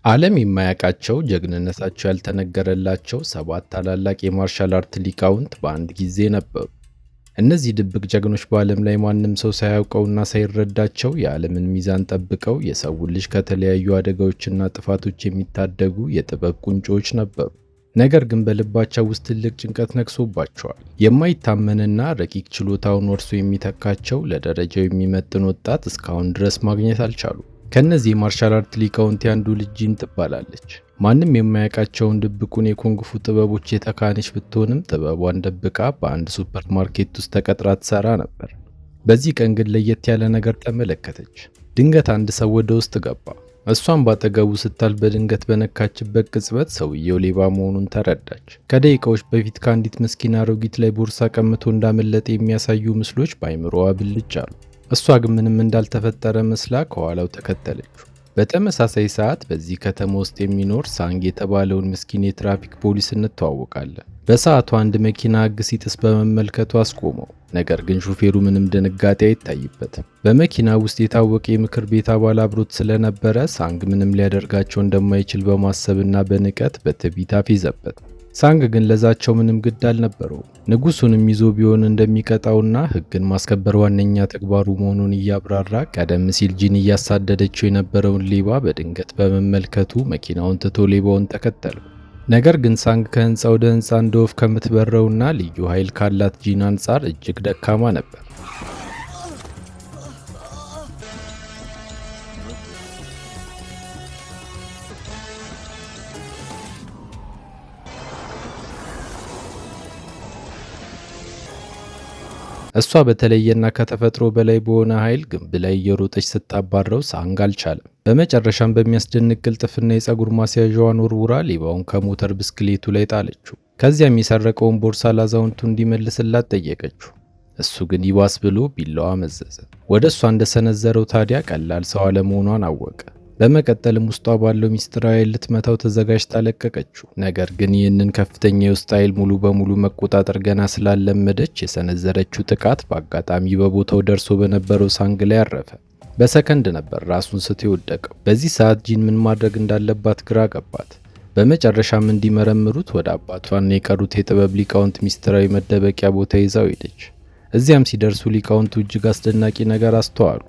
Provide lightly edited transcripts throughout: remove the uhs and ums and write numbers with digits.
ዓለም የማያውቃቸው ጀግንነታቸው ያልተነገረላቸው 7 ታላላቅ የማርሻል አርት ሊቃውንት በአንድ ጊዜ ነበሩ። እነዚህ ድብቅ ጀግኖች በዓለም ላይ ማንም ሰው ሳያውቀውና ሳይረዳቸው የዓለምን ሚዛን ጠብቀው የሰውን ልጅ ከተለያዩ አደጋዎችና ጥፋቶች የሚታደጉ የጥበብ ቁንጮዎች ነበሩ። ነገር ግን በልባቸው ውስጥ ትልቅ ጭንቀት ነግሶባቸዋል። የማይታመንና ረቂቅ ችሎታውን ወርሶ የሚተካቸው ለደረጃው የሚመጥን ወጣት እስካሁን ድረስ ማግኘት አልቻሉም። ከነዚህ የማርሻል አርት ሊቃውንት ያንዱ ልጅ ጂን ትባላለች። ማንም የማያውቃቸውን ድብቁን የኩንግፉ ጥበቦች የተካነች ብትሆንም ጥበቧን ደብቃ በአንድ ሱፐር ማርኬት ውስጥ ተቀጥራ ትሰራ ነበር። በዚህ ቀን ግን ለየት ያለ ነገር ተመለከተች። ድንገት አንድ ሰው ወደ ውስጥ ገባ። እሷም ባጠገቡ ስታልፍ በድንገት በነካችበት ቅጽበት ሰውየው ሌባ መሆኑን ተረዳች። ከደቂቃዎች በፊት ከአንዲት ምስኪን አሮጊት ላይ ቦርሳ ቀምቶ እንዳመለጠ የሚያሳዩ ምስሎች በአይምሮዋ ብልጭ አሉ። እሷ ግን ምንም እንዳልተፈጠረ መስላ ከኋላው ተከተለችው። በተመሳሳይ ሰዓት በዚህ ከተማ ውስጥ የሚኖር ሳንግ የተባለውን ምስኪን የትራፊክ ፖሊስ እንተዋወቃለን። በሰዓቱ አንድ መኪና ሕግ ሲጥስ በመመልከቱ አስቆመው። ነገር ግን ሹፌሩ ምንም ድንጋጤ አይታይበትም። በመኪና ውስጥ የታወቀ የምክር ቤት አባል አብሮት ስለነበረ ሳንግ ምንም ሊያደርጋቸው እንደማይችል በማሰብና በንቀት በትዕቢት አፌዘበት። ሳንግ ግን ለዛቸው ምንም ግድ አልነበረውም። ንጉሱንም ይዞ ቢሆን እንደሚቀጣውና ሕግን ማስከበር ዋነኛ ተግባሩ መሆኑን እያብራራ ቀደም ሲል ጂን እያሳደደችው የነበረውን ሌባ በድንገት በመመልከቱ መኪናውን ትቶ ሌባውን ተከተለው። ነገር ግን ሳንግ ከህንፃ ወደ ህንፃ እንደ ወፍ ከምትበረውና ልዩ ኃይል ካላት ጂን አንጻር እጅግ ደካማ ነበር። እሷ በተለየና ከተፈጥሮ በላይ በሆነ ኃይል ግንብ ላይ እየሮጠች ስታባረው ሳንግ አልቻለም። በመጨረሻም በሚያስደንቅ ቅልጥፍና የፀጉር ማስያዣዋን ወርውራ ሌባውን ከሞተር ብስክሌቱ ላይ ጣለችው። ከዚያም የሰረቀውን ቦርሳ ላዛውንቱ እንዲመልስላት ጠየቀችው። እሱ ግን ይባስ ብሎ ቢላዋ መዘዘ። ወደ እሷ እንደሰነዘረው ታዲያ ቀላል ሰው አለመሆኗን አወቀ። በመቀጠልም ውስጧ ባለው ሚስጥራዊ ኃይል ልትመታው ተዘጋጅታ ለቀቀችው። ነገር ግን ይህንን ከፍተኛ የውስጥ ኃይል ሙሉ በሙሉ መቆጣጠር ገና ስላለመደች የሰነዘረችው ጥቃት በአጋጣሚ በቦታው ደርሶ በነበረው ሳንግ ላይ አረፈ። በሰከንድ ነበር ራሱን ስቶ የወደቀው። በዚህ ሰዓት ጂን ምን ማድረግ እንዳለባት ግራ ገባት። በመጨረሻም እንዲመረምሩት ወደ አባቷና የቀሩት የጥበብ ሊቃውንት ሚስጥራዊ መደበቂያ ቦታ ይዛው ሄደች። እዚያም ሲደርሱ ሊቃውንቱ እጅግ አስደናቂ ነገር አስተዋሉ።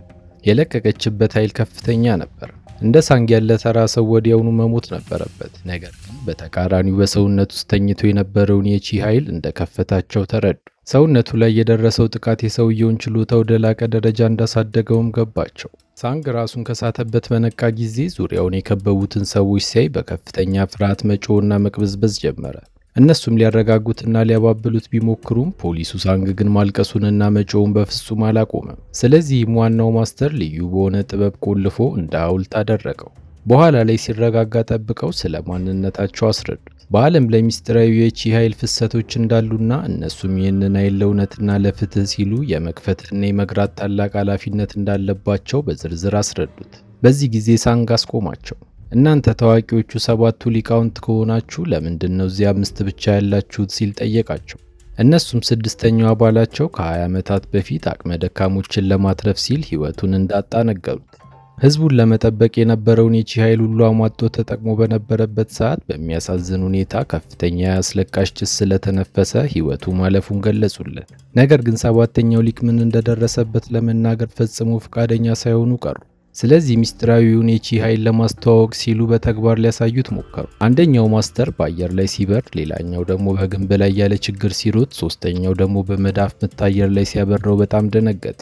የለቀቀችበት ኃይል ከፍተኛ ነበር። እንደ ሳንግ ያለ ተራ ሰው ወዲያውኑ መሞት ነበረበት። ነገር ግን በተቃራኒው በሰውነቱ ውስጥ ተኝቶ የነበረውን የቺ ኃይል እንደከፈታቸው ተረዱ። ሰውነቱ ላይ የደረሰው ጥቃት የሰውየውን ችሎታ ወደ ላቀ ደረጃ እንዳሳደገውም ገባቸው። ሳንግ ራሱን ከሳተበት በነቃ ጊዜ ዙሪያውን የከበቡትን ሰዎች ሲያይ በከፍተኛ ፍርሃት መጮህና መቅበዝበዝ ጀመረ። እነሱም ሊያረጋጉትና ሊያባብሉት ቢሞክሩም ፖሊሱ ሳንግ ግን ማልቀሱንና መጮውን በፍጹም አላቆመም። ስለዚህም ዋናው ማስተር ልዩ በሆነ ጥበብ ቆልፎ እንደ ሐውልት አደረገው። በኋላ ላይ ሲረጋጋ ጠብቀው ስለ ማንነታቸው አስረዱት። በዓለም ላይ ሚስጥራዊ የቺ ኃይል ፍሰቶች እንዳሉና እነሱም ይህንን ኃይል ለእውነትና ለፍትህ ሲሉ የመክፈትና የመግራት ታላቅ ኃላፊነት እንዳለባቸው በዝርዝር አስረዱት። በዚህ ጊዜ ሳንግ አስቆማቸው። እናንተ ታዋቂዎቹ 7ቱ ሊቃውንት ከሆናችሁ ለምንድነው እዚያ 5 ብቻ ያላችሁት ሲል ጠየቃቸው። እነሱም 6ኛው አባላቸው ከ20 ዓመታት በፊት አቅመ ደካሞችን ለማትረፍ ሲል ሕይወቱን እንዳጣ ነገሩት። ህዝቡን ለመጠበቅ የነበረውን የቺ ኃይል ሁሉ አሟጦ ተጠቅሞ በነበረበት ሰዓት በሚያሳዝን ሁኔታ ከፍተኛ አስለቃሽ ጭስ ስለተነፈሰ ሕይወቱ ማለፉን ገለጹለት። ነገር ግን 7ኛው ሊቅ ምን እንደደረሰበት ለመናገር ፈጽሞ ፈቃደኛ ሳይሆኑ ቀሩ። ስለዚህ ሚስጥራዊውን የቺ ኃይል ለማስተዋወቅ ሲሉ በተግባር ሊያሳዩት ሞከሩ። አንደኛው ማስተር በአየር ላይ ሲበር፣ ሌላኛው ደግሞ በግንብ ላይ ያለ ችግር ሲሮጥ፣ ሶስተኛው ደግሞ በመዳፍ ምት አየር ላይ ሲያበረው በጣም ደነገጠ።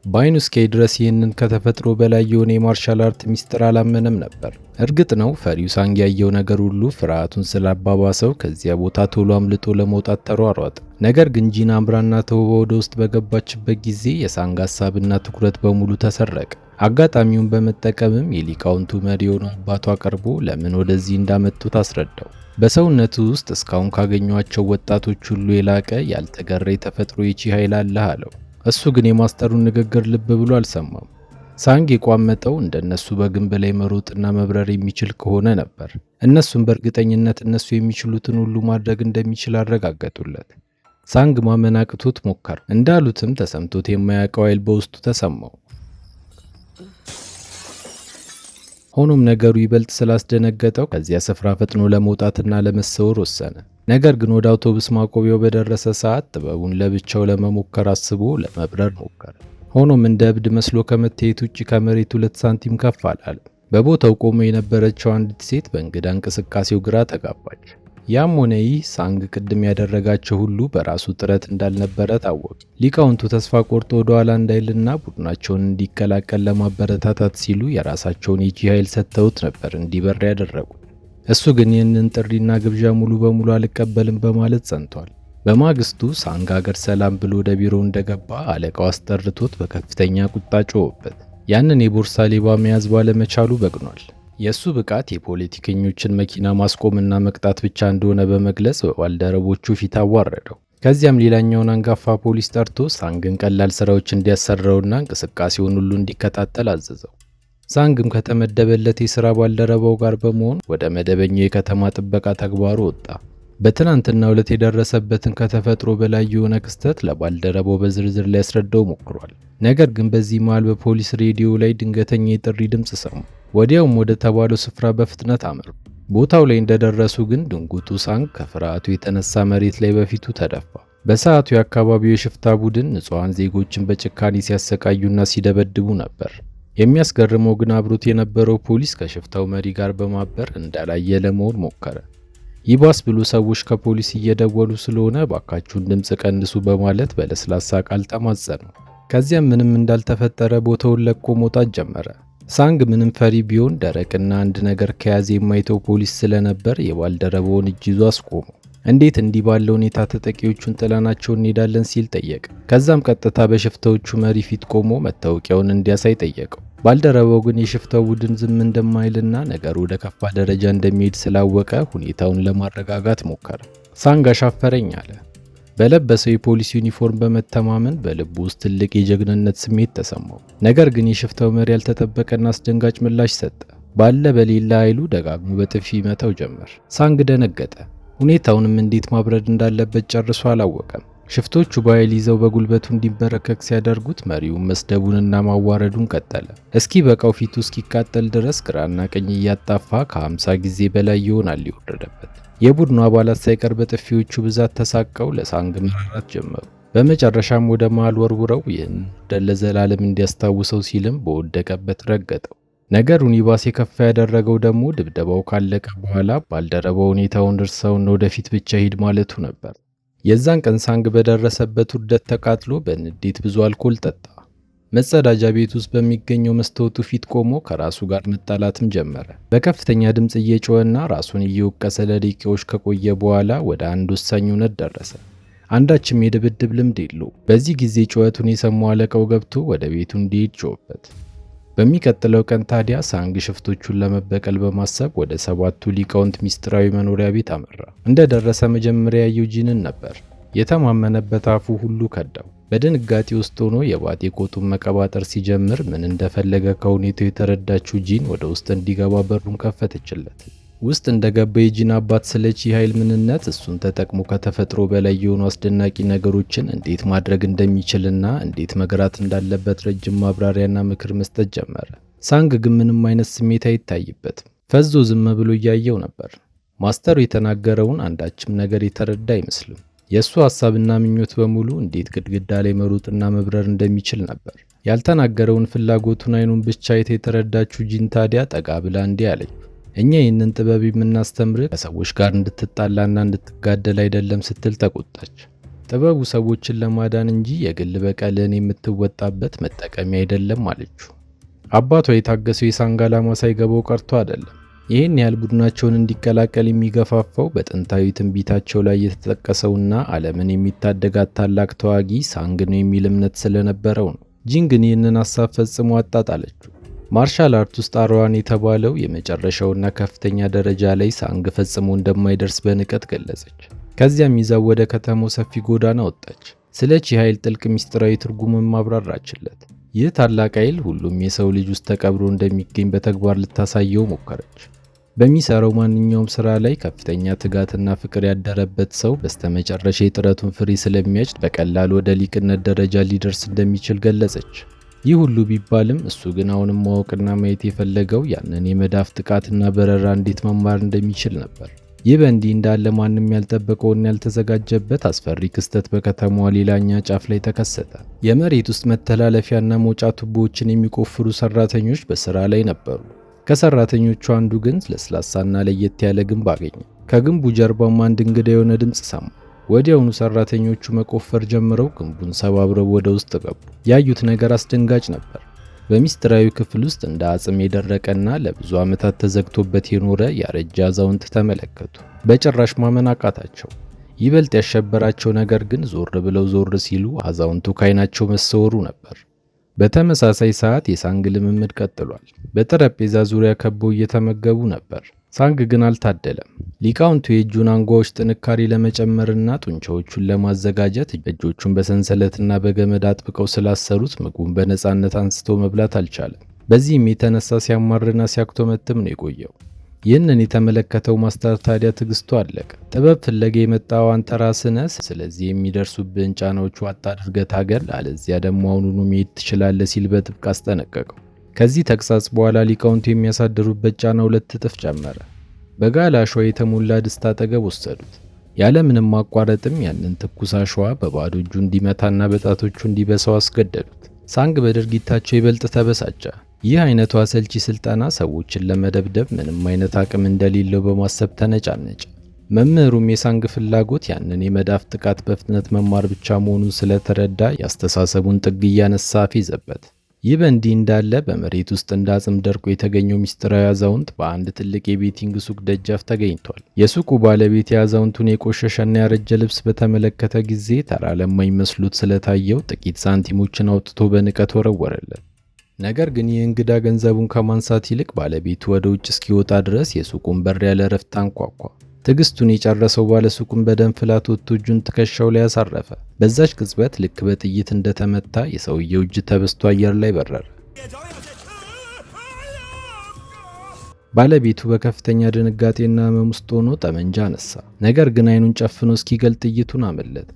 በአይኑ እስኪያይ ድረስ ይህንን ከተፈጥሮ በላይ የሆነ የማርሻል አርት ሚስጥር አላመነም ነበር። እርግጥ ነው ፈሪው ሳንግ ያየው ነገር ሁሉ ፍርሃቱን ስላባባሰው ከዚያ ቦታ ቶሎ አምልጦ ለመውጣት ተሯሯጠ። ነገር ግን ጂን አምራና ተውባ ወደ ውስጥ በገባችበት ጊዜ የሳንግ ሀሳብና ትኩረት በሙሉ ተሰረቀ። አጋጣሚውን በመጠቀምም የሊቃውንቱ መሪ የሆነው አባቷ ቀርቦ ለምን ወደዚህ እንዳመጡት አስረዳው። በሰውነቱ ውስጥ እስካሁን ካገኟቸው ወጣቶች ሁሉ የላቀ ያልተገራ የተፈጥሮ የቺ ኃይል አለህ አለው። እሱ ግን የማስተሩን ንግግር ልብ ብሎ አልሰማም። ሳንግ የቋመጠው እንደነሱ በግንብ ላይ መሮጥና መብረር የሚችል ከሆነ ነበር። እነሱም በእርግጠኝነት እነሱ የሚችሉትን ሁሉ ማድረግ እንደሚችል አረጋገጡለት። ሳንግ ማመን አቅቶት ሞከረ። እንዳሉትም ተሰምቶት የማያውቀው ኃይል በውስጡ ተሰማው። ሆኖም ነገሩ ይበልጥ ስላስደነገጠው ከዚያ ስፍራ ፈጥኖ ለመውጣትና ለመሰወር ወሰነ። ነገር ግን ወደ አውቶቡስ ማቆሚያው በደረሰ ሰዓት ጥበቡን ለብቻው ለመሞከር አስቦ ለመብረር ሞከረ። ሆኖም እንደ እብድ መስሎ ከመታየት ውጭ ከመሬት 2 ሳንቲም ከፍ አላለም። በቦታው ቆሞ የነበረችው አንዲት ሴት በእንግዳ እንቅስቃሴው ግራ ተጋባች። ያም ሆነ ይህ ሳንግ ቅድም ያደረጋቸው ሁሉ በራሱ ጥረት እንዳልነበረ ታወቀ። ሊቃውንቱ ተስፋ ቆርጦ ወደ ኋላ እንዳይልና ቡድናቸውን እንዲቀላቀል ለማበረታታት ሲሉ የራሳቸውን የጂ ኃይል ሰጥተውት ነበር እንዲበር ያደረጉት። እሱ ግን ይህንን ጥሪና ግብዣ ሙሉ በሙሉ አልቀበልም በማለት ጸንቷል። በማግስቱ ሳንግ አገር ሰላም ብሎ ወደ ቢሮው እንደገባ አለቃው አስጠርቶት በከፍተኛ ቁጣ ጮኸበት። ያንን የቦርሳ ሌባ መያዝ ባለመቻሉ በግኗል። የእሱ ብቃት የፖለቲከኞችን መኪና ማስቆምና መቅጣት ብቻ እንደሆነ በመግለጽ በባልደረቦቹ ፊት አዋረደው። ከዚያም ሌላኛውን አንጋፋ ፖሊስ ጠርቶ ሳንግን ቀላል ስራዎች እንዲያሰራውና እንቅስቃሴውን ሁሉ እንዲከታተል አዘዘው። ሳንግም ከተመደበለት የሥራ ባልደረባው ጋር በመሆን ወደ መደበኛው የከተማ ጥበቃ ተግባሩ ወጣ። በትናንትናው ዕለት የደረሰበትን ከተፈጥሮ በላይ የሆነ ክስተት ለባልደረባው በዝርዝር ሊያስረዳው ሞክሯል። ነገር ግን በዚህ መሃል በፖሊስ ሬዲዮ ላይ ድንገተኛ የጥሪ ድምፅ ሰሙ። ወዲያውም ወደ ተባለው ስፍራ በፍጥነት አመሩ። ቦታው ላይ እንደደረሱ ግን ድንጉጡ ሳንግ ከፍርሃቱ የተነሳ መሬት ላይ በፊቱ ተደፋ። በሰዓቱ የአካባቢው የሽፍታ ቡድን ንጹሐን ዜጎችን በጭካኔ ሲያሰቃዩና ሲደበድቡ ነበር። የሚያስገርመው ግን አብሮት የነበረው ፖሊስ ከሽፍታው መሪ ጋር በማበር እንዳላየ ለመሆን ሞከረ። ይባስ ብሎ ሰዎች ከፖሊስ እየደወሉ ስለሆነ ባካችሁን ድምፅ ቀንሱ በማለት በለስላሳ ቃል ተማጸኑ። ከዚያም ምንም እንዳልተፈጠረ ቦታውን ለቆ መውጣት ጀመረ። ሳንግ ምንም ፈሪ ቢሆን ደረቅና አንድ ነገር ከያዘ የማይተው ፖሊስ ስለነበር የባልደረባውን እጅ ይዞ አስቆመ። እንዴት እንዲህ ባለ ሁኔታ ተጠቂዎቹን ጥለናቸው እንሄዳለን ሲል ጠየቀ። ከዛም ቀጥታ በሽፍታዎቹ መሪ ፊት ቆሞ መታወቂያውን እንዲያሳይ ጠየቀው። ባልደረባው ግን የሽፍታው ቡድን ዝም እንደማይልና ነገሩ ወደ ከፋ ደረጃ እንደሚሄድ ስላወቀ ሁኔታውን ለማረጋጋት ሞከረ። ሳንግ አሻፈረኝ አለ። በለበሰው የፖሊስ ዩኒፎርም በመተማመን በልቡ ውስጥ ትልቅ የጀግንነት ስሜት ተሰማው። ነገር ግን የሽፍታው መሪ ያልተጠበቀና አስደንጋጭ ምላሽ ሰጠ። ባለ በሌላ ኃይሉ ደጋግሞ በጥፊ መታው ጀመር። ሳንግ ደነገጠ። ሁኔታውንም እንዴት ማብረድ እንዳለበት ጨርሶ አላወቀም። ሽፍቶቹ በኃይል ይዘው በጉልበቱ እንዲበረከክ ሲያደርጉት መሪውን መስደቡንና ማዋረዱን ቀጠለ። እስኪ በቃው ፊቱ እስኪቃጠል ድረስ ግራና ቀኝ እያጣፋ ከ50 ጊዜ በላይ ይሆናል የወረደበት። የቡድኑ አባላት ሳይቀር በጥፊዎቹ ብዛት ተሳቀው ለሳንግ መራራት ጀመሩ። በመጨረሻም ወደ መሃል ወርውረው ይህን ለዘላለም እንዲያስታውሰው ሲልም በወደቀበት ረገጠው። ነገሩን ይባስ የከፋ ያደረገው ደግሞ ድብደባው ካለቀ በኋላ ባልደረባው ሁኔታውን እርሳውና ወደፊት ብቻ ሂድ ማለቱ ነበር። የዛን ቀን ሳንግ በደረሰበት ውርደት ተቃጥሎ በንዴት ብዙ አልኮል ጠጣ። መጸዳጃ ቤት ውስጥ በሚገኘው መስታወቱ ፊት ቆሞ ከራሱ ጋር መጣላትም ጀመረ። በከፍተኛ ድምፅ እየጮኸና ራሱን እየወቀሰ ለደቂቃዎች ከቆየ በኋላ ወደ አንድ ወሳኝ እውነት ደረሰ። አንዳችም የድብድብ ልምድ የለው። በዚህ ጊዜ ጩኸቱን የሰማው አለቃው ገብቶ ወደ ቤቱ እንዲሄድ ጮኸበት። በሚቀጥለው ቀን ታዲያ ሳንግ ሽፍቶቹን ለመበቀል በማሰብ ወደ 7ቱ ሊቃውንት ሚስጥራዊ መኖሪያ ቤት አመራ። እንደደረሰ መጀመሪያ ያየው ጂንን ነበር። የተማመነበት አፉ ሁሉ ከዳው። በድንጋጤ ውስጥ ሆኖ የባጤ ቆጡን መቀባጠር ሲጀምር ምን እንደፈለገ ከሁኔታው የተረዳችው ጂን ወደ ውስጥ እንዲገባ በሩን ከፈተችለት። ውስጥ እንደገባ የጂን አባት ስለ ቺ ኃይል ምንነት እሱን ተጠቅሞ ከተፈጥሮ በላይ የሆኑ አስደናቂ ነገሮችን እንዴት ማድረግ እንደሚችልና እንዴት መግራት እንዳለበት ረጅም ማብራሪያና ምክር መስጠት ጀመረ። ሳንግ ግን ምንም አይነት ስሜት አይታይበትም። ፈዞ ዝም ብሎ እያየው ነበር። ማስተሩ የተናገረውን አንዳችም ነገር የተረዳ አይመስልም። የእሱ ሐሳብና ምኞት በሙሉ እንዴት ግድግዳ ላይ መሮጥና መብረር እንደሚችል ነበር። ያልተናገረውን ፍላጎቱን አይኑን ብቻ የተረዳችው ጂን ታዲያ ጠጋ ብላ እንዲህ አለች። እኛ ይህንን ጥበብ የምናስተምር ከሰዎች ጋር እንድትጣላና እንድትጋደል አይደለም ስትል ተቆጣች። ጥበቡ ሰዎችን ለማዳን እንጂ የግል በቀልን የምትወጣበት መጠቀሚያ አይደለም አለችው። አባቷ የታገሰው የሳንግ ዓላማ ሳይገባው ቀርቶ አይደለም። ይህን ያህል ቡድናቸውን እንዲቀላቀል የሚገፋፋው በጥንታዊ ትንቢታቸው ላይ የተጠቀሰውና ዓለምን የሚታደጋት ታላቅ ተዋጊ ሳንግ ነው የሚል እምነት ስለነበረው ነው። ጂን ግን ይህንን ሐሳብ ፈጽሞ አጣጣለችው። ማርሻል አርት ውስጥ አሮዋን የተባለው የመጨረሻውና ከፍተኛ ደረጃ ላይ ሳንግ ፈጽሞ እንደማይደርስ በንቀት ገለጸች። ከዚያም ይዛው ወደ ከተማው ሰፊ ጎዳና ወጣች። ስለ ቺ ኃይል ጥልቅ ሚስጥራዊ ትርጉምን ማብራራችለት። ይህ ታላቅ ኃይል ሁሉም የሰው ልጅ ውስጥ ተቀብሮ እንደሚገኝ በተግባር ልታሳየው ሞከረች። በሚሰራው ማንኛውም ስራ ላይ ከፍተኛ ትጋትና ፍቅር ያደረበት ሰው በስተመጨረሻ የጥረቱን ፍሬ ስለሚያጭድ በቀላል ወደ ሊቅነት ደረጃ ሊደርስ እንደሚችል ገለጸች። ይህ ሁሉ ቢባልም እሱ ግን አሁንም ማወቅና ማየት የፈለገው ያንን የመዳፍ ጥቃትና በረራ እንዴት መማር እንደሚችል ነበር። ይህ በእንዲህ እንዳለ ማንም ያልጠበቀውና ያልተዘጋጀበት አስፈሪ ክስተት በከተማዋ ሌላኛ ጫፍ ላይ ተከሰተ። የመሬት ውስጥ መተላለፊያና መውጫ ቱቦዎችን የሚቆፍሩ ሰራተኞች በስራ ላይ ነበሩ። ከሰራተኞቹ አንዱ ግን ለስላሳና ለየት ያለ ግንብ አገኘ። ከግንቡ ጀርባም አንድ እንግዳ የሆነ ድምፅ ሰማ። ወዲያውኑ ሰራተኞቹ መቆፈር ጀምረው ግንቡን ሰባብረው ወደ ውስጥ ገቡ። ያዩት ነገር አስደንጋጭ ነበር። በሚስጥራዊ ክፍል ውስጥ እንደ አጽም የደረቀና ለብዙ ዓመታት ተዘግቶበት የኖረ ያረጀ አዛውንት ተመለከቱ። በጭራሽ ማመን አቃታቸው። ይበልጥ ያሸበራቸው ነገር ግን ዞር ሲሉ አዛውንቱ ከዓይናቸው መሰወሩ ነበር። በተመሳሳይ ሰዓት የሳንግ ልምምድ ቀጥሏል። በጠረጴዛ ዙሪያ ከበው እየተመገቡ ነበር። ሳንግ ግን አልታደለም። ሊቃውንቱ የእጁን አንጓዎች ጥንካሬ ለመጨመርና ጡንቻዎቹን ለማዘጋጀት እጆቹን በሰንሰለትና በገመድ አጥብቀው ስላሰሩት ምግቡን በነፃነት አንስቶ መብላት አልቻለም። በዚህም የተነሳ ሲያማርና ሲያክቶመትም ነው የቆየው። ይህንን የተመለከተው ማስተር ታዲያ ትዕግስቱ አለቀ። ጥበብ ፍለጋ የመጣው አንተ ራስህ ነህ፣ ስለዚህ የሚደርሱብህን ጫናዎች ዋጥ አድርገህ ታገል፣ አለዚያ ደግሞ አሁኑኑ መሄድ ትችላለህ ሲል በጥብቅ አስጠነቀቀው። ከዚህ ተግሳጽ በኋላ ሊቃውንቱ የሚያሳድሩበት ጫና 2 እጥፍ ጨመረ። በጋለ አሸዋ የተሞላ ድስት አጠገብ ወሰዱት። ያለምንም ማቋረጥም ያንን ትኩስ አሸዋ በባዶ እጁ እንዲመታና በጣቶቹ እንዲበሳው አስገደዱት። ሳንግ በድርጊታቸው ይበልጥ ተበሳጨ። ይህ አይነቱ አሰልቺ ስልጠና ሰዎችን ለመደብደብ ምንም አይነት አቅም እንደሌለው በማሰብ ተነጫነጨ። መምህሩም የሳንግ ፍላጎት ያንን የመዳፍ ጥቃት በፍጥነት መማር ብቻ መሆኑን ስለተረዳ ያስተሳሰቡን ጥግ እያነሳ አፌዘበት። ይህ በእንዲህ እንዳለ በመሬት ውስጥ እንደ አጽም ደርቆ የተገኘው ሚስጥራዊ አዛውንት በአንድ ትልቅ የቤቲንግ ሱቅ ደጃፍ ተገኝቷል። የሱቁ ባለቤት የአዛውንቱን የቆሸሸና ያረጀ ልብስ በተመለከተ ጊዜ ተራ ለማይመስሉት ስለታየው ጥቂት ሳንቲሞችን አውጥቶ በንቀት ወረወረለት። ነገር ግን ይህ እንግዳ ገንዘቡን ከማንሳት ይልቅ ባለቤቱ ወደ ውጭ እስኪወጣ ድረስ የሱቁን በር ያለ እረፍት አንኳኳ። ትዕግስቱን የጨረሰው ባለሱቁን በደም ፍላት ወጥቶ እጁን ትከሻው ላይ አሳረፈ። በዛች ቅጽበት ልክ በጥይት እንደተመታ የሰውየው እጅ ተበስቶ አየር ላይ በረረ። ባለቤቱ በከፍተኛ ድንጋጤና ሕመም ውስጥ ሆኖ ጠመንጃ አነሳ። ነገር ግን አይኑን ጨፍኖ እስኪገልጥ ጥይቱን አመለጠ።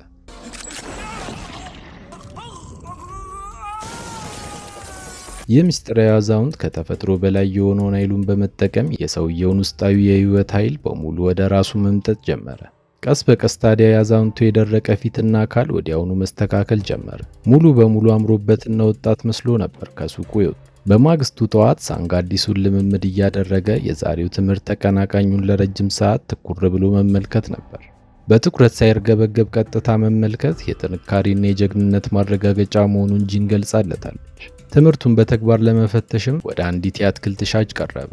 ይህ ምስጢራዊ አዛውንት ከተፈጥሮ በላይ የሆነውን ኃይሉን በመጠቀም የሰውየውን ውስጣዊ የህይወት ኃይል በሙሉ ወደ ራሱ መምጠጥ ጀመረ። ቀስ በቀስ ታዲያ የአዛውንቱ የደረቀ ፊትና አካል ወዲያውኑ መስተካከል ጀመረ። ሙሉ በሙሉ አምሮበትና ወጣት መስሎ ነበር ከሱቁ የወጡ። በማግስቱ ጠዋት ሳንግ አዲሱን ልምምድ እያደረገ የዛሬው ትምህርት ተቀናቃኙን ለረጅም ሰዓት ትኩር ብሎ መመልከት ነበር። በትኩረት ሳይርገበገብ ቀጥታ መመልከት የጥንካሬና የጀግንነት ማረጋገጫ መሆኑን ጂን ገልጻለታለች። ትምህርቱን በተግባር ለመፈተሽም ወደ አንዲት የአትክልት ሻጭ ቀረበ።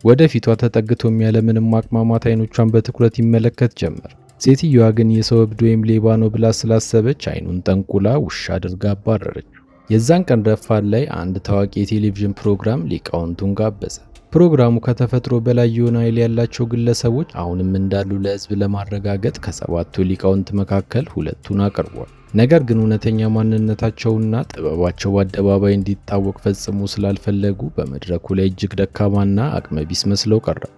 ወደፊቷ ተጠግቶም ያለምንም ማቅማማት አይኖቿን በትኩረት ይመለከት ጀመር። ሴትዮዋ ግን የሰው እብድ ወይም ሌባ ነው ብላ ስላሰበች አይኑን ጠንቁላ ውሻ አድርጋ አባረረችው። የዛን ቀን ረፋድ ላይ አንድ ታዋቂ የቴሌቪዥን ፕሮግራም ሊቃውንቱን ጋበዘ። ፕሮግራሙ ከተፈጥሮ በላይ የሆነ ኃይል ያላቸው ግለሰቦች አሁንም እንዳሉ ለሕዝብ ለማረጋገጥ ከሰባቱ ሊቃውንት መካከል 2ቱን አቅርቧል። ነገር ግን እውነተኛ ማንነታቸውና ጥበባቸው በአደባባይ እንዲታወቅ ፈጽሞ ስላልፈለጉ በመድረኩ ላይ እጅግ ደካማና አቅመቢስ መስለው ቀረቡ።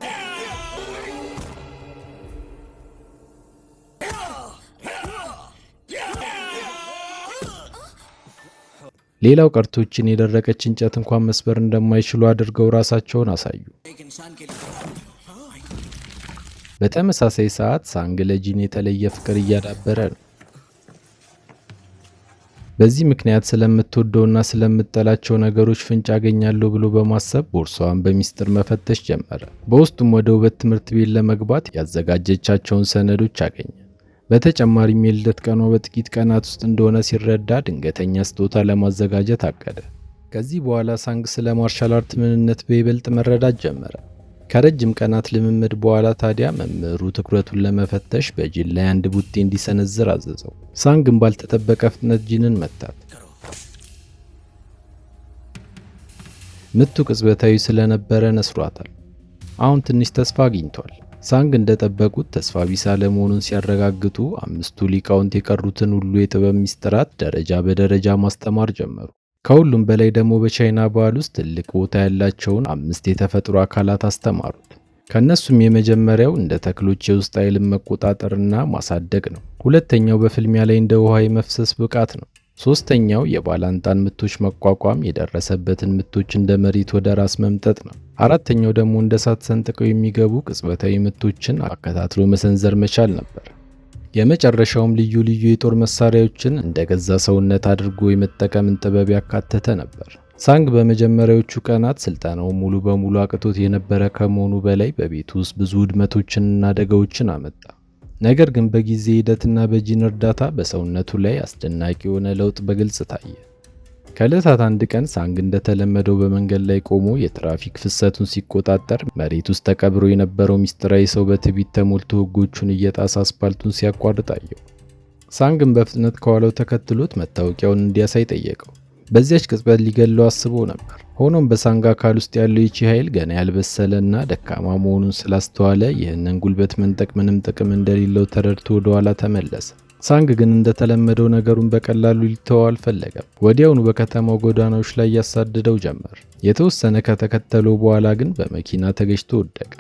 ሌላው ቀርቶችን የደረቀች እንጨት እንኳን መስበር እንደማይችሉ አድርገው ራሳቸውን አሳዩ። በተመሳሳይ ሰዓት ሳንግ ለጂን የተለየ ፍቅር እያዳበረ ነው። በዚህ ምክንያት ስለምትወደውና ስለምጠላቸው ነገሮች ፍንጭ አገኛለሁ ብሎ በማሰብ ቦርሳዋን በሚስጥር መፈተሽ ጀመረ። በውስጡም ወደ ውበት ትምህርት ቤት ለመግባት ያዘጋጀቻቸውን ሰነዶች አገኘ። በተጨማሪም የልደት ቀኗ በጥቂት ቀናት ውስጥ እንደሆነ ሲረዳ ድንገተኛ ስጦታ ለማዘጋጀት አቀደ። ከዚህ በኋላ ሳንግ ስለ ማርሻል አርት ምንነት በይበልጥ መረዳት ጀመረ። ከረጅም ቀናት ልምምድ በኋላ ታዲያ መምህሩ ትኩረቱን ለመፈተሽ በጂን ላይ አንድ ቡጤ እንዲሰነዝር አዘዘው። ሳንግም ባልተጠበቀ ፍጥነት ጂንን መታት። ምቱ ቅጽበታዊ ስለነበረ ነስሯታል። አሁን ትንሽ ተስፋ አግኝቷል። ሳንግ እንደጠበቁት ተስፋ ቢስ አለመሆኑን ሲያረጋግጡ 5ቱ ሊቃውንት የቀሩትን ሁሉ የጥበብ ሚስጥራት ደረጃ በደረጃ ማስተማር ጀመሩ። ከሁሉም በላይ ደግሞ በቻይና ባህል ውስጥ ትልቅ ቦታ ያላቸውን 5 የተፈጥሮ አካላት አስተማሩት። ከነሱም የመጀመሪያው እንደ ተክሎች የውስጥ ኃይልን መቆጣጠርና ማሳደግ ነው። ሁለተኛው በፍልሚያ ላይ እንደ ውሃ የመፍሰስ ብቃት ነው። ሶስተኛው የባላንጣን ምቶች መቋቋም፣ የደረሰበትን ምቶች እንደ መሬት ወደ ራስ መምጠጥ ነው። አራተኛው ደግሞ እንደ እሳት ሰንጥቀው የሚገቡ ቅጽበታዊ ምቶችን አከታትሎ መሰንዘር መቻል ነበር። የመጨረሻውም ልዩ ልዩ የጦር መሳሪያዎችን እንደ ገዛ ሰውነት አድርጎ የመጠቀምን ጥበብ ያካተተ ነበር። ሳንግ በመጀመሪያዎቹ ቀናት ስልጠናው ሙሉ በሙሉ አቅቶት የነበረ ከመሆኑ በላይ በቤቱ ውስጥ ብዙ ውድመቶችንና አደጋዎችን አመጣ። ነገር ግን በጊዜ ሂደትና በጂን እርዳታ በሰውነቱ ላይ አስደናቂ የሆነ ለውጥ በግልጽ ታየ። ከዕለታት አንድ ቀን ሳንግ እንደተለመደው በመንገድ ላይ ቆሞ የትራፊክ ፍሰቱን ሲቆጣጠር መሬት ውስጥ ተቀብሮ የነበረው ሚስጥራዊ ሰው በትዕቢት ተሞልቶ ሕጎቹን እየጣሰ አስፓልቱን ሲያቋርጥ አየው። ሳንግን በፍጥነት ከኋላው ተከትሎት መታወቂያውን እንዲያሳይ ጠየቀው። በዚያች ቅጽበት ሊገለው አስቦ ነበር። ሆኖም በሳንግ አካል ውስጥ ያለው ይቺ ኃይል ገና ያልበሰለና ደካማ መሆኑን ስላስተዋለ ይህንን ጉልበት መንጠቅ ምንም ጥቅም እንደሌለው ተረድቶ ወደ ኋላ ተመለሰ። ሳንግ ግን እንደተለመደው ነገሩን በቀላሉ ሊተወው አልፈለገም። ወዲያውኑ በከተማው ጎዳናዎች ላይ ያሳድደው ጀመር። የተወሰነ ከተከተለው በኋላ ግን በመኪና ተገጭቶ ወደቀ።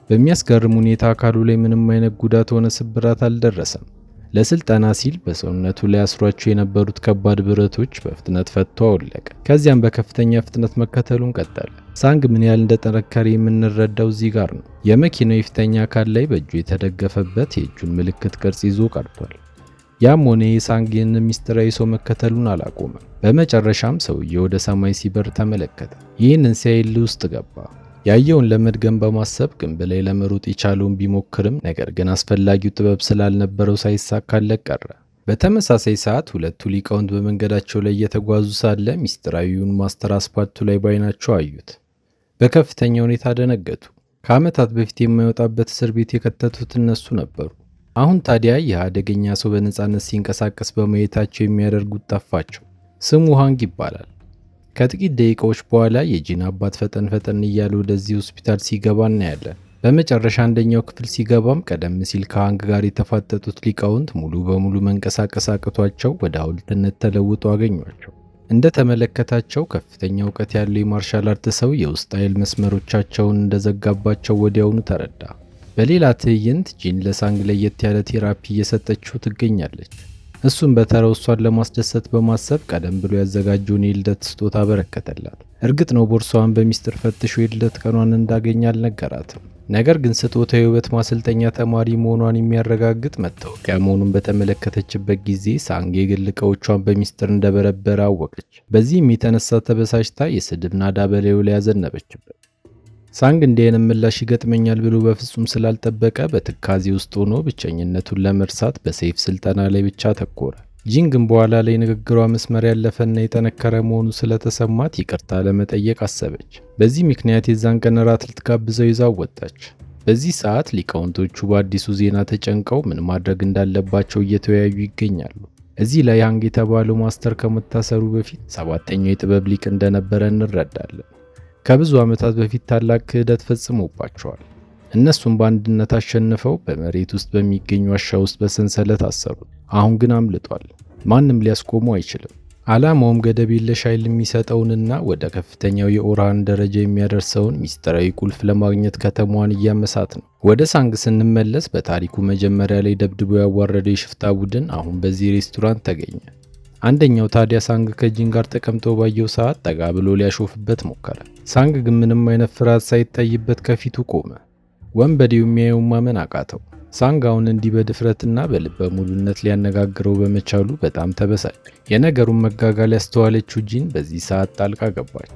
በሚያስገርም ሁኔታ አካሉ ላይ ምንም አይነት ጉዳት ሆነ ስብራት አልደረሰም። ለስልጠና ሲል በሰውነቱ ላይ አስሯቸው የነበሩት ከባድ ብረቶች በፍጥነት ፈቶ አወለቀ። ከዚያም በከፍተኛ ፍጥነት መከተሉን ቀጠለ። ሳንግ ምን ያህል እንደጠነከረ የምንረዳው እዚህ ጋር ነው። የመኪናው የፊተኛ አካል ላይ በእጁ የተደገፈበት የእጁን ምልክት ቅርጽ ይዞ ቀርቷል። ያም ሆነ ሳንግ ይህንን ሚስጥራዊ ሰው መከተሉን አላቆመም። በመጨረሻም ሰውየው ወደ ሰማይ ሲበር ተመለከተ። ይህንን ሲያይ እልህ ውስጥ ገባ። ያየውን ለመድገም በማሰብ ግንብ ላይ ለመሮጥ የቻለውን ቢሞክርም ነገር ግን አስፈላጊው ጥበብ ስላልነበረው ሳይሳካለት ቀረ። በተመሳሳይ ሰዓት ሁለቱ ሊቃውንት በመንገዳቸው ላይ እየተጓዙ ሳለ ሚስጥራዊውን ማስተር አስፓልቱ ላይ ባይናቸው አዩት። በከፍተኛ ሁኔታ ደነገጡ። ከዓመታት በፊት የማይወጣበት እስር ቤት የከተቱት እነሱ ነበሩ። አሁን ታዲያ ይህ አደገኛ ሰው በነፃነት ሲንቀሳቀስ በማየታቸው የሚያደርጉት ጠፋቸው። ስሙ ሃንግ ይባላል። ከጥቂት ደቂቃዎች በኋላ የጂን አባት ፈጠን ፈጠን እያለ ወደዚህ ሆስፒታል ሲገባ እናያለን። በመጨረሻ አንደኛው ክፍል ሲገባም ቀደም ሲል ከሃንግ ጋር የተፋጠጡት ሊቃውንት ሙሉ በሙሉ መንቀሳቀስ አቅቷቸው ወደ ሐውልትነት ተለውጦ አገኟቸው። እንደተመለከታቸው ከፍተኛ እውቀት ያለው የማርሻል አርት ሰው የውስጥ ኃይል መስመሮቻቸውን እንደዘጋባቸው ወዲያውኑ ተረዳ። በሌላ ትዕይንት ጂን ለሳንግ ለየት ያለ ቴራፒ እየሰጠችው ትገኛለች። እሱም በተራው እሷን ለማስደሰት በማሰብ ቀደም ብሎ ያዘጋጀውን የልደት ስጦታ አበረከተላት። እርግጥ ነው ቦርሳዋን በሚስጥር ፈትሾ የልደት ቀኗን እንዳገኘ አልነገራትም። ነገር ግን ስጦታ የውበት ማሰልጠኛ ተማሪ መሆኗን የሚያረጋግጥ መታወቂያ መሆኑን በተመለከተችበት ጊዜ ሳንግ የግል ዕቃዎቿን በሚስጥር እንደበረበረ አወቀች። በዚህም የተነሳ ተበሳጭታ የስድብ ናዳ በላዩ ላይ ያዘነበችበት። ሳንግ እንዲህ አይነት ምላሽ ይገጥመኛል ብሎ በፍጹም ስላልጠበቀ በትካዜ ውስጥ ሆኖ ብቸኝነቱን ለመርሳት በሰይፍ ስልጠና ላይ ብቻ ተኮረ። ጂን ግን በኋላ ላይ ንግግሯ መስመር ያለፈና የጠነከረ መሆኑ ስለተሰማት ይቅርታ ለመጠየቅ አሰበች። በዚህ ምክንያት የዛን ቀን እራት ልትጋብዘው ይዛው ወጣች። በዚህ ሰዓት ሊቃውንቶቹ በአዲሱ ዜና ተጨንቀው ምን ማድረግ እንዳለባቸው እየተወያዩ ይገኛሉ። እዚህ ላይ ሃንግ የተባለው ማስተር ከመታሰሩ በፊት ሰባተኛው የጥበብ ሊቅ እንደነበረ እንረዳለን። ከብዙ ዓመታት በፊት ታላቅ ክህደት ፈጽሞባቸዋል። እነሱም በአንድነት አሸንፈው በመሬት ውስጥ በሚገኝ ዋሻ ውስጥ በሰንሰለት አሰሩት። አሁን ግን አምልጧል። ማንም ሊያስቆመው አይችልም። ዓላማውም ገደብ የለሽ ኃይል የሚሰጠውንና ወደ ከፍተኛው የኦርሃን ደረጃ የሚያደርሰውን ሚስጥራዊ ቁልፍ ለማግኘት ከተማዋን እያመሳት ነው። ወደ ሳንግ ስንመለስ በታሪኩ መጀመሪያ ላይ ደብድቦ ያዋረደው የሽፍታ ቡድን አሁን በዚህ ሬስቶራንት ተገኘ። አንደኛው ታዲያ ሳንግ ከጂን ጋር ተቀምጦ ባየው ሰዓት ጠጋ ብሎ ሊያሾፍበት ሞከረ። ሳንግ ግን ምንም አይነት ፍርሃት ሳይታይበት ከፊቱ ቆመ። ወንበዴው የሚያየውን ማመን አቃተው። ሳንግ አሁን እንዲህ በድፍረትና በልበ ሙሉነት ሊያነጋግረው በመቻሉ በጣም ተበሳጨ። የነገሩን መጋጋል ያስተዋለችው ጂን በዚህ ሰዓት ጣልቃ ገባች።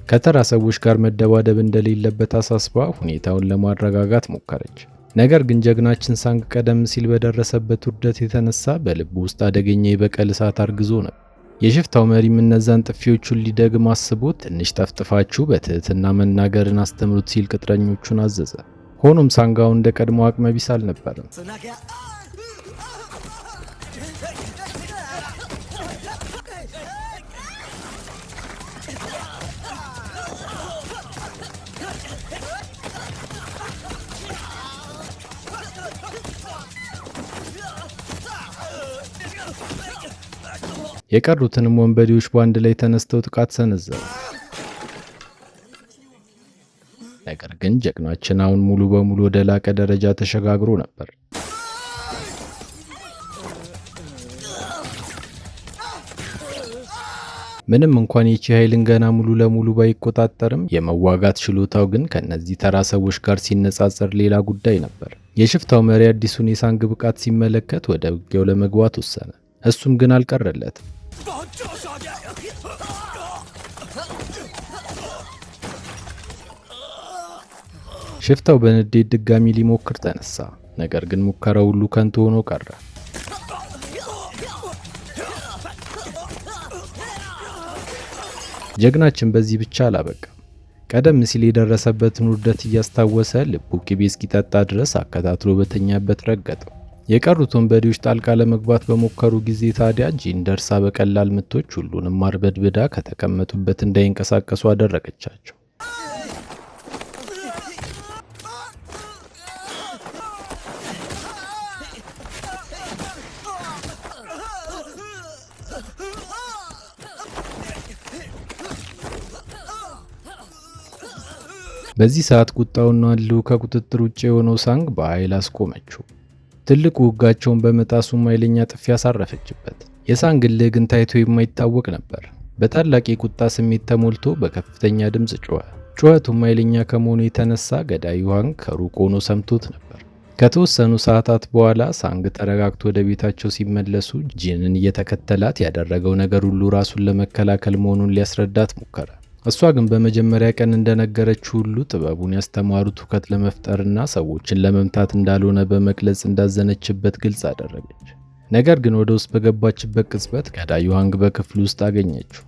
ከተራ ሰዎች ጋር መደባደብ እንደሌለበት አሳስባ ሁኔታውን ለማረጋጋት ሞከረች። ነገር ግን ጀግናችን ሳንግ ቀደም ሲል በደረሰበት ውርደት የተነሳ በልቡ ውስጥ አደገኛ የበቀል እሳት አርግዞ ነበር። የሽፍታው መሪም እነዛን ጥፊዎቹን ሊደግም አስቦ ትንሽ ጠፍጥፋችሁ በትህትና መናገርን አስተምሩት ሲል ቅጥረኞቹን አዘዘ። ሆኖም ሳንግ አሁን እንደ ቀድሞ አቅመ ቢስ አልነበረም። የቀሩትንም ወንበዴዎች በአንድ ላይ ተነስተው ጥቃት ሰነዘሩ። ነገር ግን ጀግናችን አሁን ሙሉ በሙሉ ወደ ላቀ ደረጃ ተሸጋግሮ ነበር። ምንም እንኳን ይቺ ኃይልን ገና ሙሉ ለሙሉ ባይቆጣጠርም የመዋጋት ችሎታው ግን ከነዚህ ተራ ሰዎች ጋር ሲነጻጸር ሌላ ጉዳይ ነበር። የሽፍታው መሪ አዲሱን የሳንግ ብቃት ሲመለከት ወደ ውጊያው ለመግባት ወሰነ። እሱም ግን አልቀረለትም። ሽፍታው በንዴት ድጋሚ ሊሞክር ተነሳ። ነገር ግን ሙከራው ሁሉ ከንቱ ሆኖ ቀረ። ጀግናችን በዚህ ብቻ አላበቃም። ቀደም ሲል የደረሰበትን ውርደት እያስታወሰ ልቡ ቅቤ እስኪጠጣ ድረስ አከታትሎ በተኛበት ረገጠው። የቀሩት ወንበዴዎች ጣልቃ ለመግባት በሞከሩ ጊዜ ታዲያ ጂን ደርሳ በቀላል ምቶች ሁሉንም አርበድብዳ ከተቀመጡበት እንዳይንቀሳቀሱ አደረገቻቸው። በዚህ ሰዓት ቁጣውና እልሁ ከቁጥጥር ውጭ የሆነው ሳንግ በኃይል አስቆመችው። ትልቁ ውጋቸውን በመጣሱም ኃይለኛ ጥፊ ያሳረፈችበት። የሳንግ እልህ ግን ታይቶ የማይታወቅ ነበር። በታላቅ የቁጣ ስሜት ተሞልቶ በከፍተኛ ድምፅ ጮኸ። ጩኸቱም ኃይለኛ ከመሆኑ የተነሳ ገዳዩ ሃንግ ከሩቅ ሆኖ ሰምቶት ነበር። ከተወሰኑ ሰዓታት በኋላ ሳንግ ተረጋግቶ ወደ ቤታቸው ሲመለሱ ጂንን እየተከተላት ያደረገው ነገር ሁሉ ራሱን ለመከላከል መሆኑን ሊያስረዳት ሞከረ። እሷ ግን በመጀመሪያ ቀን እንደነገረችው ሁሉ ጥበቡን ያስተማሩት ሁከት ለመፍጠርና ሰዎችን ለመምታት እንዳልሆነ በመግለጽ እንዳዘነችበት ግልጽ አደረገች። ነገር ግን ወደ ውስጥ በገባችበት ቅጽበት ገዳዩ ሃንግ በክፍሉ ውስጥ አገኘችው።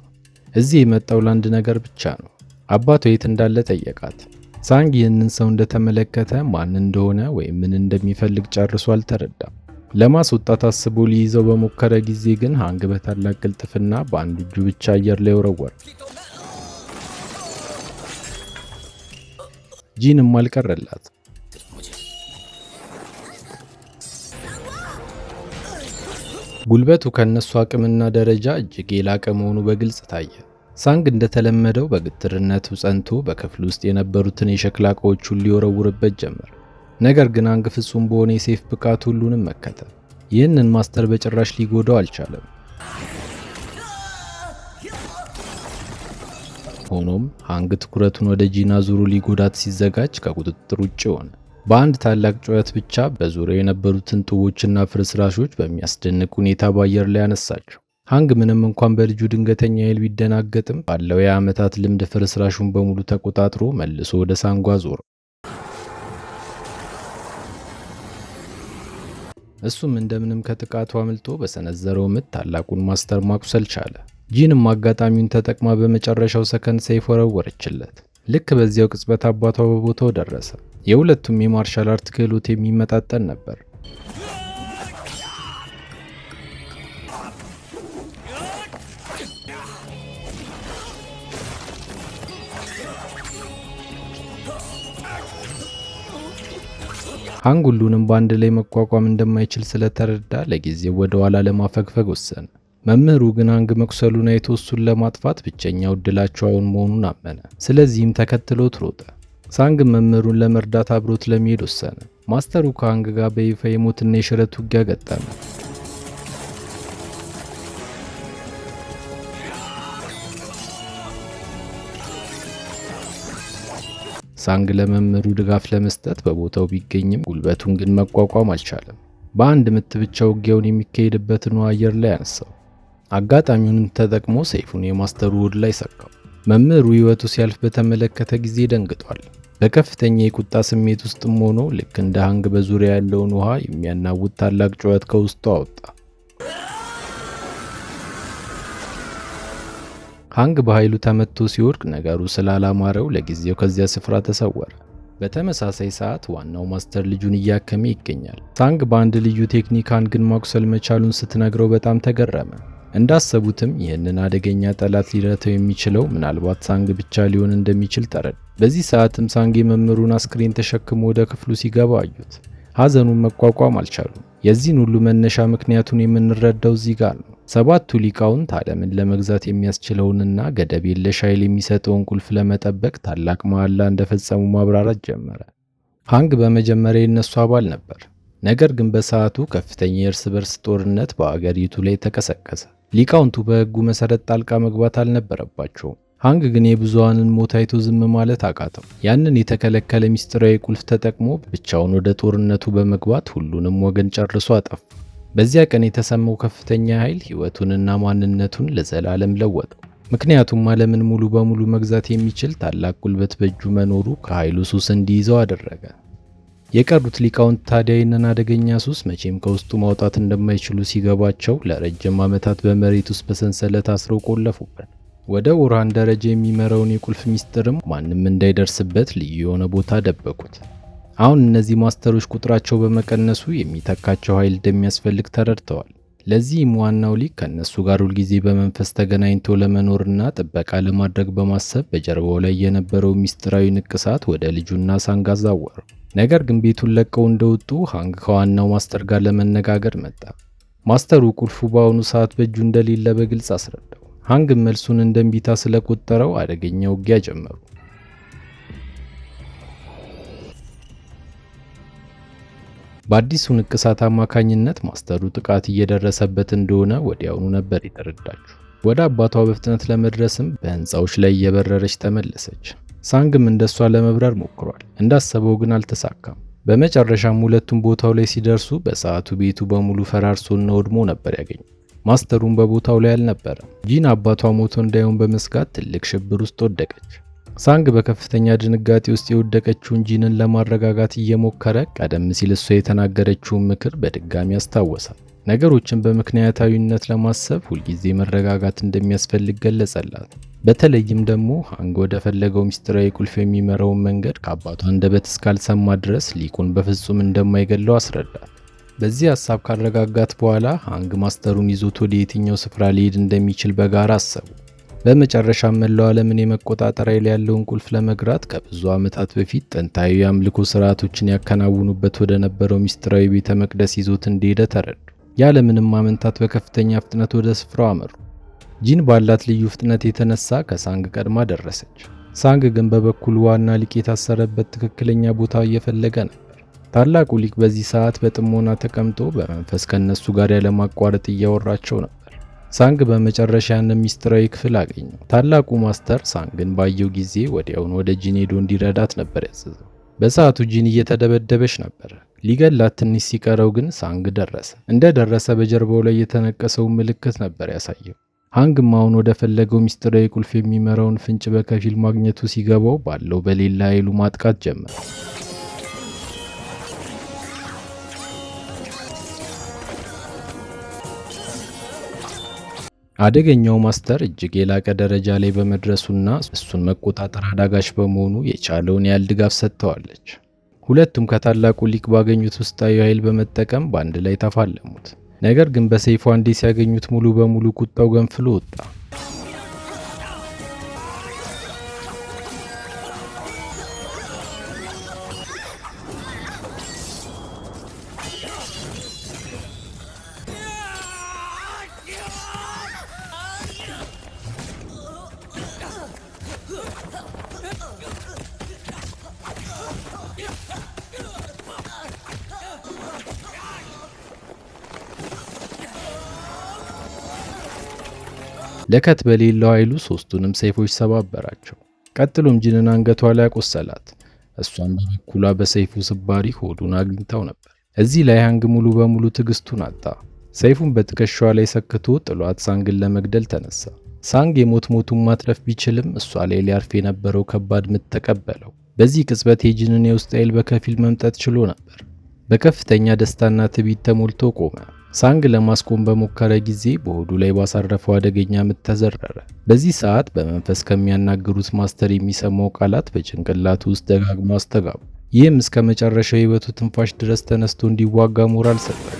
እዚህ የመጣው ለአንድ ነገር ብቻ ነው። አባቷ የት እንዳለ ጠየቃት። ሳንግ ይህንን ሰው እንደተመለከተ ማን እንደሆነ ወይም ምን እንደሚፈልግ ጨርሶ አልተረዳም። ለማስወጣት አስቦ ሊይዘው በሞከረ ጊዜ ግን ሃንግ በታላቅ ቅልጥፍና በአንድ እጁ ብቻ አየር ላይ ወረወረ። ጂንም አልቀረላት። ጉልበቱ ከነሱ አቅምና ደረጃ እጅግ የላቀ መሆኑ በግልጽ ታየ። ሳንግ እንደተለመደው በግትርነቱ ጸንቶ በክፍል ውስጥ የነበሩትን የሸክላ ዕቃዎቹን ሊወረውርበት ጀመር። ነገር ግን ሃንግ ፍጹም በሆነ የሴፍ ብቃት ሁሉንም መከተ። ይህንን ማስተር በጭራሽ ሊጎዳው አልቻለም። ሆኖም ሃንግ ትኩረቱን ወደ ጂን አዙሮ ሊጎዳት ሲዘጋጅ ከቁጥጥር ውጭ ሆነ። በአንድ ታላቅ ጩኸት ብቻ በዙሪያው የነበሩትን ጡቦችና ፍርስራሾች በሚያስደንቅ ሁኔታ በአየር ላይ አነሳቸው። ሃንግ ምንም እንኳን በልጁ ድንገተኛ ኃይል ቢደናገጥም ባለው የዓመታት ልምድ ፍርስራሹን በሙሉ ተቆጣጥሮ መልሶ ወደ ሳንጓ ዞረ። እሱም እንደምንም ከጥቃቱ አምልጦ በሰነዘረው ምት ታላቁን ማስተር ማቁሰል ቻለ። ጂንም አጋጣሚውን ተጠቅማ በመጨረሻው ሰከንድ ሰይፍ ወረወረችለት። ልክ በዚያው ቅጽበት አባቷ በቦታው ደረሰ። የሁለቱም የማርሻል አርት ክህሎት የሚመጣጠን ነበር። ሃንግ ሁሉንም በአንድ ላይ መቋቋም እንደማይችል ስለተረዳ ለጊዜው ወደ ኋላ ለማፈግፈግ ወሰነ። መምህሩ ግን ሃንግ መቁሰሉን አይቶ እሱን ለማጥፋት ብቸኛው ዕድላቸው አሁን መሆኑን አመነ። ስለዚህም ተከትሎት ሮጠ። ሳንግ መምህሩን ለመርዳት አብሮት ለመሄድ ወሰነ። ማስተሩ ከሃንግ ጋር በይፋ የሞትና የሽረት ውጊያ ገጠመ። ሳንግ ለመምህሩ ድጋፍ ለመስጠት በቦታው ቢገኝም ጉልበቱን ግን መቋቋም አልቻለም። በአንድ ምት ብቻ ውጊያውን የሚካሄድበትን አየር ላይ አነሳው። አጋጣሚውን ተጠቅሞ ሰይፉን የማስተሩ ሆድ ላይ ሰካው። መምህሩ ሕይወቱ ሲያልፍ በተመለከተ ጊዜ ደንግጧል። በከፍተኛ የቁጣ ስሜት ውስጥም ሆኖ ልክ እንደ ሃንግ በዙሪያ ያለውን ውሃ የሚያናውጥ ታላቅ ጩኸት ከውስጡ አወጣ። ሃንግ በኃይሉ ተመቶ ሲወድቅ ነገሩ ስላላማረው ለጊዜው ከዚያ ስፍራ ተሰወረ። በተመሳሳይ ሰዓት ዋናው ማስተር ልጁን እያከመ ይገኛል። ሳንግ በአንድ ልዩ ቴክኒክ ሃንግን ማቁሰል መቻሉን ስትነግረው በጣም ተገረመ። እንዳሰቡትም ይህንን አደገኛ ጠላት ሊረተው የሚችለው ምናልባት ሳንግ ብቻ ሊሆን እንደሚችል ተረዳ። በዚህ ሰዓትም ሳንግ የመምህሩን አስክሬን ተሸክሞ ወደ ክፍሉ ሲገባ አዩት። ሐዘኑን መቋቋም አልቻሉም። የዚህን ሁሉ መነሻ ምክንያቱን የምንረዳው እዚህ ጋር ነው። ሰባቱ ሊቃውንት ዓለምን ለመግዛት የሚያስችለውንና ገደብ የለሽ ኃይል የሚሰጠውን ቁልፍ ለመጠበቅ ታላቅ መሐላ እንደፈጸሙ ማብራራት ጀመረ። ሃንግ በመጀመሪያ የነሱ አባል ነበር። ነገር ግን በሰዓቱ ከፍተኛ የእርስ በርስ ጦርነት በአገሪቱ ላይ ተቀሰቀሰ። ሊቃውንቱ በሕጉ መሠረት ጣልቃ መግባት አልነበረባቸውም። ሃንግ ግን የብዙሃንን ሞት አይቶ ዝም ማለት አቃተው። ያንን የተከለከለ ሚስጥራዊ ቁልፍ ተጠቅሞ ብቻውን ወደ ጦርነቱ በመግባት ሁሉንም ወገን ጨርሶ አጠፋ። በዚያ ቀን የተሰማው ከፍተኛ ኃይል ሕይወቱንና ማንነቱን ለዘላለም ለወጠው። ምክንያቱም ዓለምን ሙሉ በሙሉ መግዛት የሚችል ታላቅ ጉልበት በእጁ መኖሩ ከኃይሉ ሱስ እንዲይዘው አደረገ። የቀሩት ሊቃውንት ታዲያ ይህንን አደገኛ ሱስ መቼም ከውስጡ ማውጣት እንደማይችሉ ሲገባቸው ለረጅም ዓመታት በመሬት ውስጥ በሰንሰለት አስረው ቆለፉበት። ወደ ኡራን ደረጃ የሚመራውን የቁልፍ ሚስጥርም ማንም እንዳይደርስበት ልዩ የሆነ ቦታ ደበቁት። አሁን እነዚህ ማስተሮች ቁጥራቸው በመቀነሱ የሚተካቸው ኃይል እንደሚያስፈልግ ተረድተዋል። ለዚህም ዋናው ሊቅ ከእነሱ ጋር ሁልጊዜ በመንፈስ ተገናኝቶ ለመኖርና ጥበቃ ለማድረግ በማሰብ በጀርባው ላይ የነበረው ሚስጥራዊ ንቅሳት ወደ ልጁና ሳንግ አዛወረው። ነገር ግን ቤቱን ለቀው እንደወጡ ሃንግ ከዋናው ማስተር ጋር ለመነጋገር መጣ። ማስተሩ ቁልፉ በአሁኑ ሰዓት በእጁ እንደሌለ በግልጽ አስረዳው። ሃንግም መልሱን እንደምቢታ ስለቆጠረው አደገኛ ውጊያ ጀመሩ። በአዲሱ ንቅሳት አማካኝነት ማስተሩ ጥቃት እየደረሰበት እንደሆነ ወዲያውኑ ነበር የተረዳችው። ወደ አባቷ በፍጥነት ለመድረስም በህንፃዎች ላይ እየበረረች ተመለሰች። ሳንግም እንደሷ ለመብረር ሞክሯል። እንዳሰበው ግን አልተሳካም። በመጨረሻም ሁለቱም ቦታው ላይ ሲደርሱ በሰዓቱ ቤቱ በሙሉ ፈራርሶና ወድሞ ነበር ያገኙት። ማስተሩም በቦታው ላይ አልነበረም። ጂን አባቷ ሞቶ እንዳይሆን በመስጋት ትልቅ ሽብር ውስጥ ወደቀች። ሳንግ በከፍተኛ ድንጋጤ ውስጥ የወደቀችውን ጂንን ለማረጋጋት እየሞከረ ቀደም ሲል እሷ የተናገረችውን ምክር በድጋሚ አስታወሳት። ነገሮችን በምክንያታዊነት ለማሰብ ሁልጊዜ መረጋጋት እንደሚያስፈልግ ገለጸላት። በተለይም ደግሞ ሃንግ ወደ ፈለገው ሚስጥራዊ ቁልፍ የሚመራውን መንገድ ከአባቷ አንደበት እስካልሰማ ድረስ ሊቁን በፍጹም እንደማይገለው አስረዳት። በዚህ ሐሳብ ካረጋጋት በኋላ ሃንግ ማስተሩን ይዞት ወደ የትኛው ስፍራ ሊሄድ እንደሚችል በጋራ አሰቡ። በመጨረሻም መላው ዓለምን የመቆጣጠር ኃይል ያለውን ቁልፍ ለመግራት ከብዙ ዓመታት በፊት ጥንታዊ የአምልኮ ስርዓቶችን ያከናውኑበት ወደ ነበረው ሚስጥራዊ ቤተ መቅደስ ይዞት እንደሄደ ተረዱ። ያለምንም ማመንታት በከፍተኛ ፍጥነት ወደ ስፍራው አመሩ። ጂን ባላት ልዩ ፍጥነት የተነሳ ከሳንግ ቀድማ ደረሰች። ሳንግ ግን በበኩሉ ዋና ሊቅ የታሰረበት ትክክለኛ ቦታ እየፈለገ ነበር። ታላቁ ሊቅ በዚህ ሰዓት በጥሞና ተቀምጦ በመንፈስ ከነሱ ጋር ያለማቋረጥ እያወራቸው ነበር። ሳንግ በመጨረሻ ያንን ሚስጥራዊ ክፍል አገኘው። ታላቁ ማስተር ሳንግን ባየው ጊዜ ወዲያውኑ ወደ ጂን ሄዶ እንዲረዳት ነበር ያዘዘው። በሰዓቱ ጂን እየተደበደበች ነበር። ሊገላት ትንሽ ሲቀረው ግን ሳንግ ደረሰ። እንደደረሰ በጀርባው ላይ የተነቀሰውን ምልክት ነበር ያሳየው። ሃንግም አሁን ወደ ፈለገው ሚስጥራዊ ቁልፍ የሚመራውን ፍንጭ በከፊል ማግኘቱ ሲገባው ባለው በሌላ ኃይሉ ማጥቃት ጀመረ። አደገኛው ማስተር እጅግ የላቀ ደረጃ ላይ በመድረሱና እሱን መቆጣጠር አዳጋች በመሆኑ የቻለውን ያህል ድጋፍ ሰጥተዋለች። ሁለቱም ከታላቁ ሊቅ ባገኙት ውስጣዊ ኃይል በመጠቀም በአንድ ላይ ተፋለሙት። ነገር ግን በሰይፉ አንዴ ሲያገኙት ሙሉ በሙሉ ቁጣው ገንፍሎ ወጣ። ለከት በሌለው ኃይሉ ሶስቱንም ሰይፎች ሰባበራቸው። ቀጥሎም ጂንን አንገቷ ላይ አቆሰላት። እሷም በበኩሏ በሰይፉ ስባሪ ሆዱን አግኝታው ነበር። እዚህ ላይ ሃንግ ሙሉ በሙሉ ትዕግስቱን አጣ። ሰይፉን በትከሻዋ ላይ ሰክቶ ጥሏት ሳንግን ለመግደል ተነሳ። ሳንግ ሞቱን ማትረፍ ቢችልም እሷ ላይ ሊያርፍ የነበረው ከባድ ምት ተቀበለው። በዚህ ቅጽበት የጂንን የውስጥ ኃይል በከፊል መምጠት ችሎ ነበር። በከፍተኛ ደስታና ትዕቢት ተሞልቶ ቆመ። ሳንግ ለማስቆም በሞከረ ጊዜ በሆዱ ላይ ባሳረፈው አደገኛ ምት ተዘረረ። በዚህ ሰዓት በመንፈስ ከሚያናግሩት ማስተር የሚሰማው ቃላት በጭንቅላቱ ውስጥ ደጋግሞ አስተጋቡ። ይህም እስከ መጨረሻው የህይወቱ ትንፋሽ ድረስ ተነስቶ እንዲዋጋ ሞራል ሰጠው።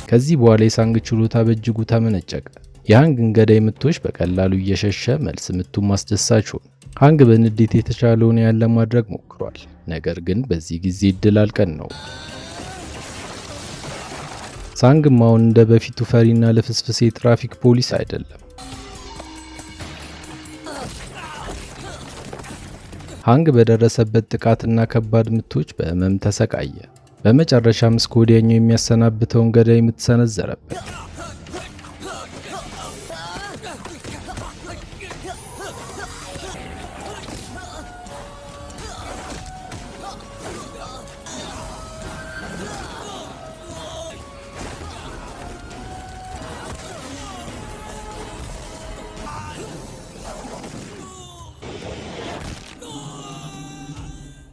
ከዚህ በኋላ የሳንግ ችሎታ በእጅጉ ተመነጨቀ። የሃንግን ገዳይ ምቶች በቀላሉ እየሸሸ መልስ ምቱን ማስደሳች ሆነ። ሃንግ በንዴት የተቻለውን ያህል ለማድረግ ሞክሯል። ነገር ግን በዚህ ጊዜ እድል አልቀናው። ሳንግም አሁን እንደ በፊቱ ፈሪና ለፍስፍሴ ትራፊክ ፖሊስ አይደለም። ሃንግ በደረሰበት ጥቃትና ከባድ ምቶች በህመም ተሰቃየ። በመጨረሻም እስከ ወዲያኛው የሚያሰናብተውን ገዳይ ምት ሰነዘረበት።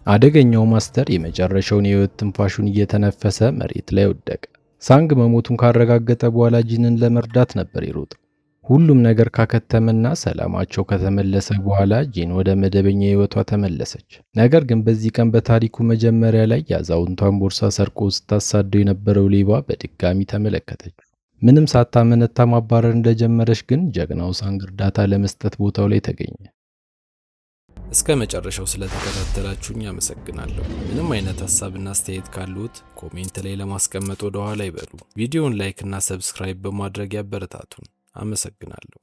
አደገኛው ማስተር የመጨረሻውን የህይወት ትንፋሹን እየተነፈሰ መሬት ላይ ወደቀ። ሳንግ መሞቱን ካረጋገጠ በኋላ ጂንን ለመርዳት ነበር የሮጠው። ሁሉም ነገር ካከተመና ሰላማቸው ከተመለሰ በኋላ ጂን ወደ መደበኛ ህይወቷ ተመለሰች። ነገር ግን በዚህ ቀን በታሪኩ መጀመሪያ ላይ የአዛውንቷን ቦርሳ ሰርቆ ስታሳደው የነበረው ሌባ በድጋሚ ተመለከተች። ምንም ሳታመነታ ማባረር እንደጀመረች ግን ጀግናው ሳንግ እርዳታ ለመስጠት ቦታው ላይ ተገኘ። እስከ መጨረሻው ስለተከታተላችሁኝ አመሰግናለሁ። ምንም አይነት ሐሳብና አስተያየት ካሉት ኮሜንት ላይ ለማስቀመጥ ወደ ኋላ ይበሉ። ቪዲዮውን ላይክ እና ሰብስክራይብ በማድረግ ያበረታቱን። አመሰግናለሁ።